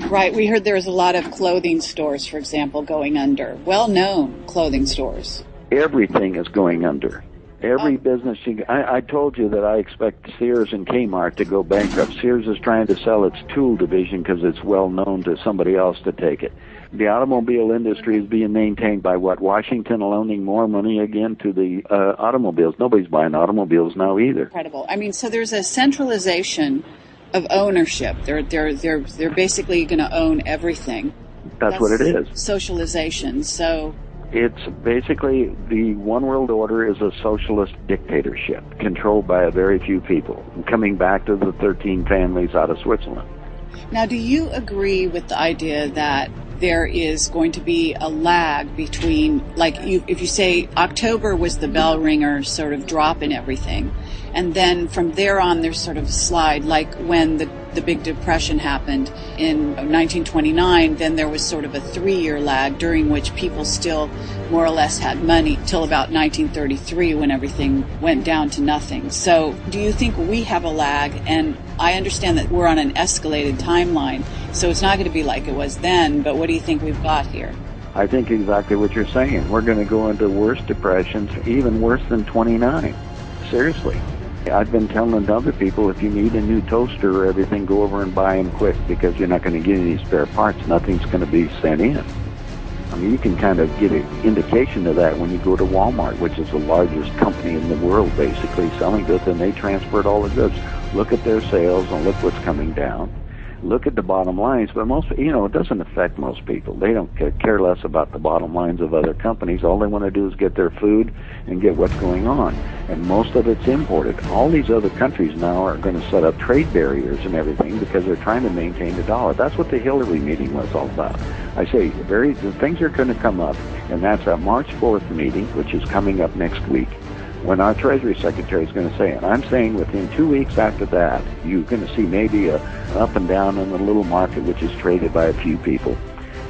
Right. We heard there was a lot of clothing stores, for example, going under. Well-known clothing stores. Everything is going under. Every business. I told you that I expect Sears and Kmart to go bankrupt. Sears is trying to sell its tool division because it's well known to somebody else to take it. The automobile industry is being maintained by what? Washington loaning more money again to the automobiles. Nobody's buying automobiles now either. Incredible. I mean, so there's a centralization of ownership. They're basically going to own everything. That's what it is. Socialization. So it's basically the one world order is a socialist dictatorship controlled by a very few people, coming back to the 13 families out of Switzerland. Now, do you agree with the idea that there is going to be a lag between, if you say October was the bell ringer sort of drop in everything, and then from there on there's sort of a slide, like when the Big Depression happened in 1929, then there was sort of a 3-year lag during which people still more or less had money till about 1933 when everything went down to nothing. So do you think we have a lag? And I understand that we're on an escalated timeline, so it's not going to be like it was then, but what do you think we've got here? I think exactly what you're saying. We're going to go into worse depressions, even worse than 29. Seriously. I've been telling other people, if you need a new toaster or everything, go over and buy them quick because you're not going to get any spare parts. Nothing's going to be sent in. I mean, you can kind of get an indication of that when you go to Walmart, which is the largest company in the world, basically, selling goods, and they transport all the goods. Look at their sales and look what's coming down. Look at the bottom lines, but it doesn't affect most people. They don't care less about the bottom lines of other companies. All they want to do is get their food and get what's going on, and most of it's imported. All these other countries now are going to set up trade barriers and everything because they're trying to maintain the dollar. That's what the Hillary meeting was all about. I say, the things are going to come up, and that's a March 4th meeting, which is coming up next week, when our Treasury Secretary is going to say, and I'm saying within 2 weeks after that, you're going to see maybe a up and down in the little market, which is traded by a few people.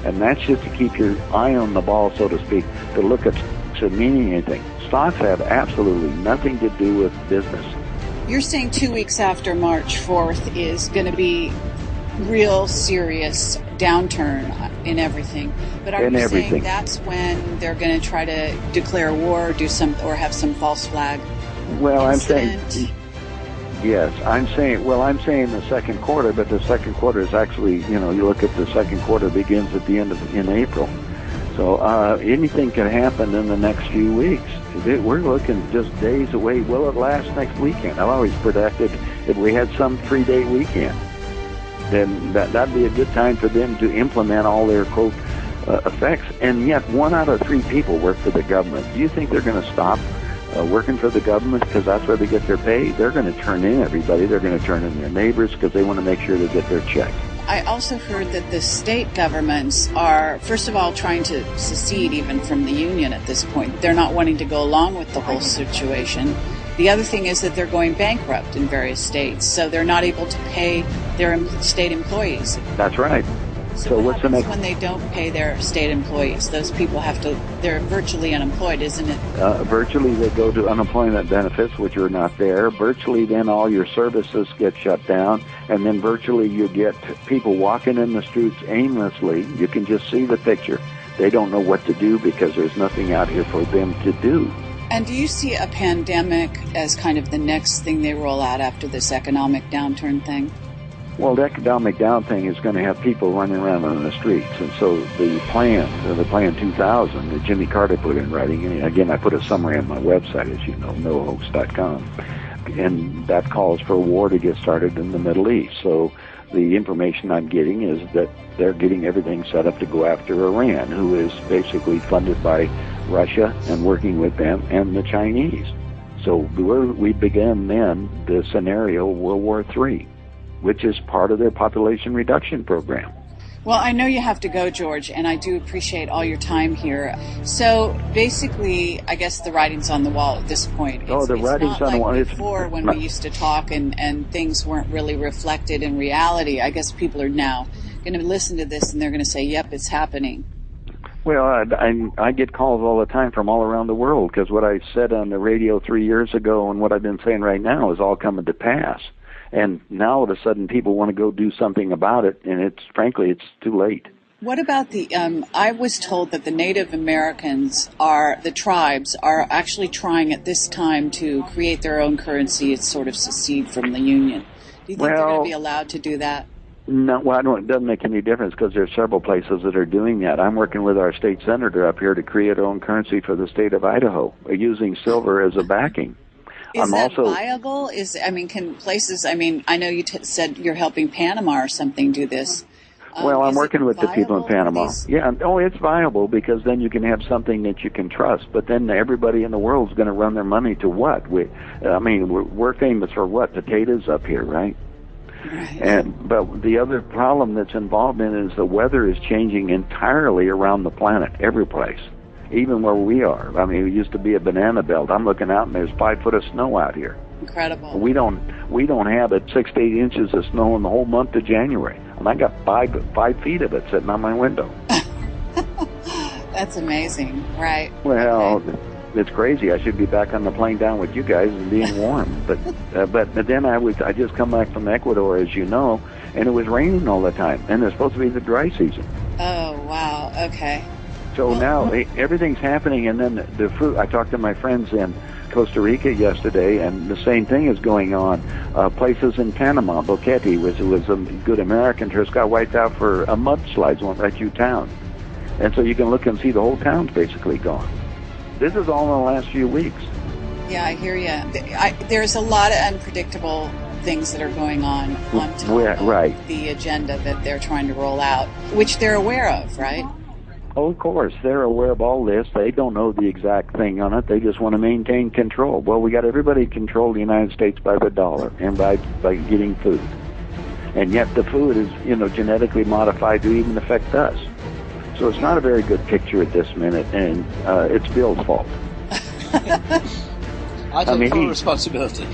And that's just to keep your eye on the ball, so to speak, to look at stocks and meaning anything. Stocks have absolutely nothing to do with business. You're saying 2 weeks after March 4th is going to be real serious downturn in everything. But are you saying that's when they're going to try to declare war, or have some false flag incident? I'm saying yes. I'm saying the second quarter, but the second quarter is actually, you look at the second quarter begins at the end in April. So anything can happen in the next few weeks. We're looking just days away. Will it last next weekend? I've always predicted if we had some 3-day weekend, then that'd be a good time for them to implement all their, quote, effects. And yet 1 out of 3 people work for the government. Do you think they're going to stop working for the government because that's where they get their pay? They're going to turn in everybody. They're going to turn in their neighbors because they want to make sure they get their check. I also heard that the state governments are, first of all, trying to secede even from the union at this point. They're not wanting to go along with the whole situation. The other thing is that they're going bankrupt in various states, so they're not able to pay their state employees. That's right. So what's the next? When they don't pay their state employees, those people they're virtually unemployed, isn't it? Virtually they go to unemployment benefits, which are not there. Virtually then all your services get shut down, and then virtually you get people walking in the streets aimlessly. You can just see the picture. They don't know what to do because there's nothing out here for them to do. And do you see a pandemic as kind of the next thing they roll out after this economic downturn thing? Well, the economic down thing is going to have people running around on the streets. And so the plan 2000 that Jimmy Carter put in writing, and again, I put a summary on my website, as you know, nohoax.com, and that calls for a war to get started in the Middle East. So the information I'm getting is that they're getting everything set up to go after Iran, who is basically funded by Russia and working with them and the Chinese. So we began then the scenario World War III, which is part of their population reduction program. Well, I know you have to go, George, and I do appreciate all your time here. So basically, I guess the writing's on the wall at this point. The writing's on the wall. Before, when we used to talk and things weren't really reflected in reality, I guess people are now going to listen to this and they're going to say, yep, it's happening. Well, I get calls all the time from all around the world because what I said on the radio 3 years ago and what I've been saying right now is all coming to pass. And now all of a sudden people want to go do something about it, and frankly, it's too late. What about I was told that the Native Americans the tribes are actually trying at this time to create their own currency and sort of secede from the Union. Do you think they're going to be allowed to do that? No, well, it doesn't make any difference because there's several places that are doing that. I'm working with our state senator up here to create our own currency for the state of Idaho, using silver as a backing. Is that viable? Can places, I know you said you're helping Panama or something do this. Well, I'm working with the people in Panama. Yeah, it's viable because then you can have something that you can trust. But then everybody in the world is going to run their money to what? We're famous for what? Potatoes up here, right? Right. But the other problem that's involved in it is the weather is changing entirely around the planet, every place, even where we are. It used to be a banana belt. I'm looking out and there's 5 foot of snow out here. Incredible. We don't have 6 to 8 inches of snow in the whole month of January, and I got 5 feet of it sitting on my window. That's amazing, right? Well, okay. It's crazy. I should be back on the plane down with you guys and being warm, but then I just come back from Ecuador, as you know, and it was raining all the time, and it's supposed to be the dry season. Oh wow, okay. So now everything's happening, and then the fruit. I talked to my friends in Costa Rica yesterday, and the same thing is going on. Places in Panama, Boquete was a good American tourist, got wiped out for a mudslide, went right through town. And so you can look and see the whole town's basically gone. This is all in the last few weeks. Yeah, I hear you. There's a lot of unpredictable things that are going on top of the agenda that they're trying to roll out, which they're aware of, right? Oh, of course. They're aware of all this. They don't know the exact thing on it. They just want to maintain control. Well, we got everybody control the United States by the dollar and by getting food. And yet the food is, genetically modified to even affect us. So it's not a very good picture at this minute, and it's Bill's fault. I take full responsibility.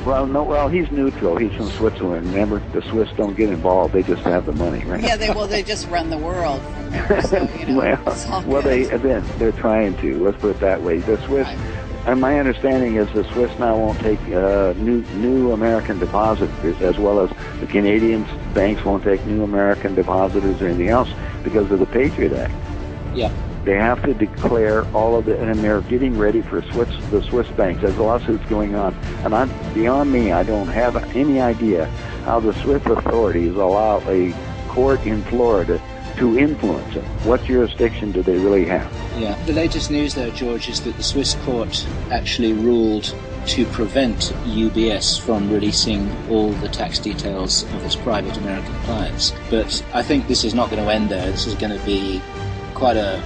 Well, he's neutral. He's from Switzerland. Remember, the Swiss don't get involved. They just have the money, right? Yeah, they just run the world from there. So, they're trying to. Let's put it that way. The Swiss, and my understanding is the Swiss now won't take new American depositors, as well as the Canadian banks won't take new American depositors or anything else because of the Patriot Act. Yeah. They have to declare all of it, and they're getting ready for the Swiss banks. There's lawsuits going on, and beyond me, I don't have any idea how the Swiss authorities allow a court in Florida to influence it. What jurisdiction do they really have? Yeah. The latest news, though, George, is that the Swiss court actually ruled to prevent UBS from releasing all the tax details of its private American clients. But I think this is not going to end there. This is going to be quite a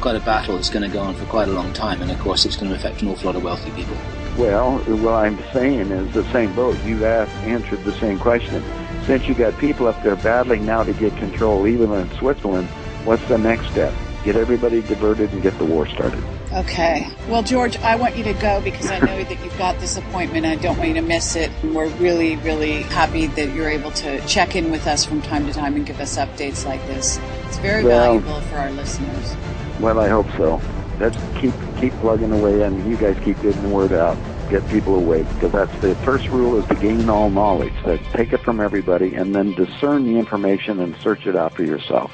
battle that's going to go on for quite a long time, and of course it's going to affect an awful lot of wealthy people. Well, what I'm saying is the same boat. You answered the same question. Since you got people up there battling now to get control, even in Switzerland, what's the next step? Get everybody diverted and get the war started. Okay. Well, George, I want you to go because I know that you've got this appointment. I don't want you to miss it. And we're really, really happy that you're able to check in with us from time to time and give us updates like this. It's very valuable for our listeners. Well, I hope so. Let's keep plugging away, and you guys keep getting the word out. Get people awake, because that's the first rule, is to gain all knowledge. Take it from everybody, and then discern the information and search it out for yourself.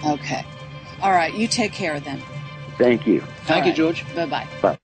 Okay. All right. You take care then. Thank you. Thank you, George. Bye-bye. Bye.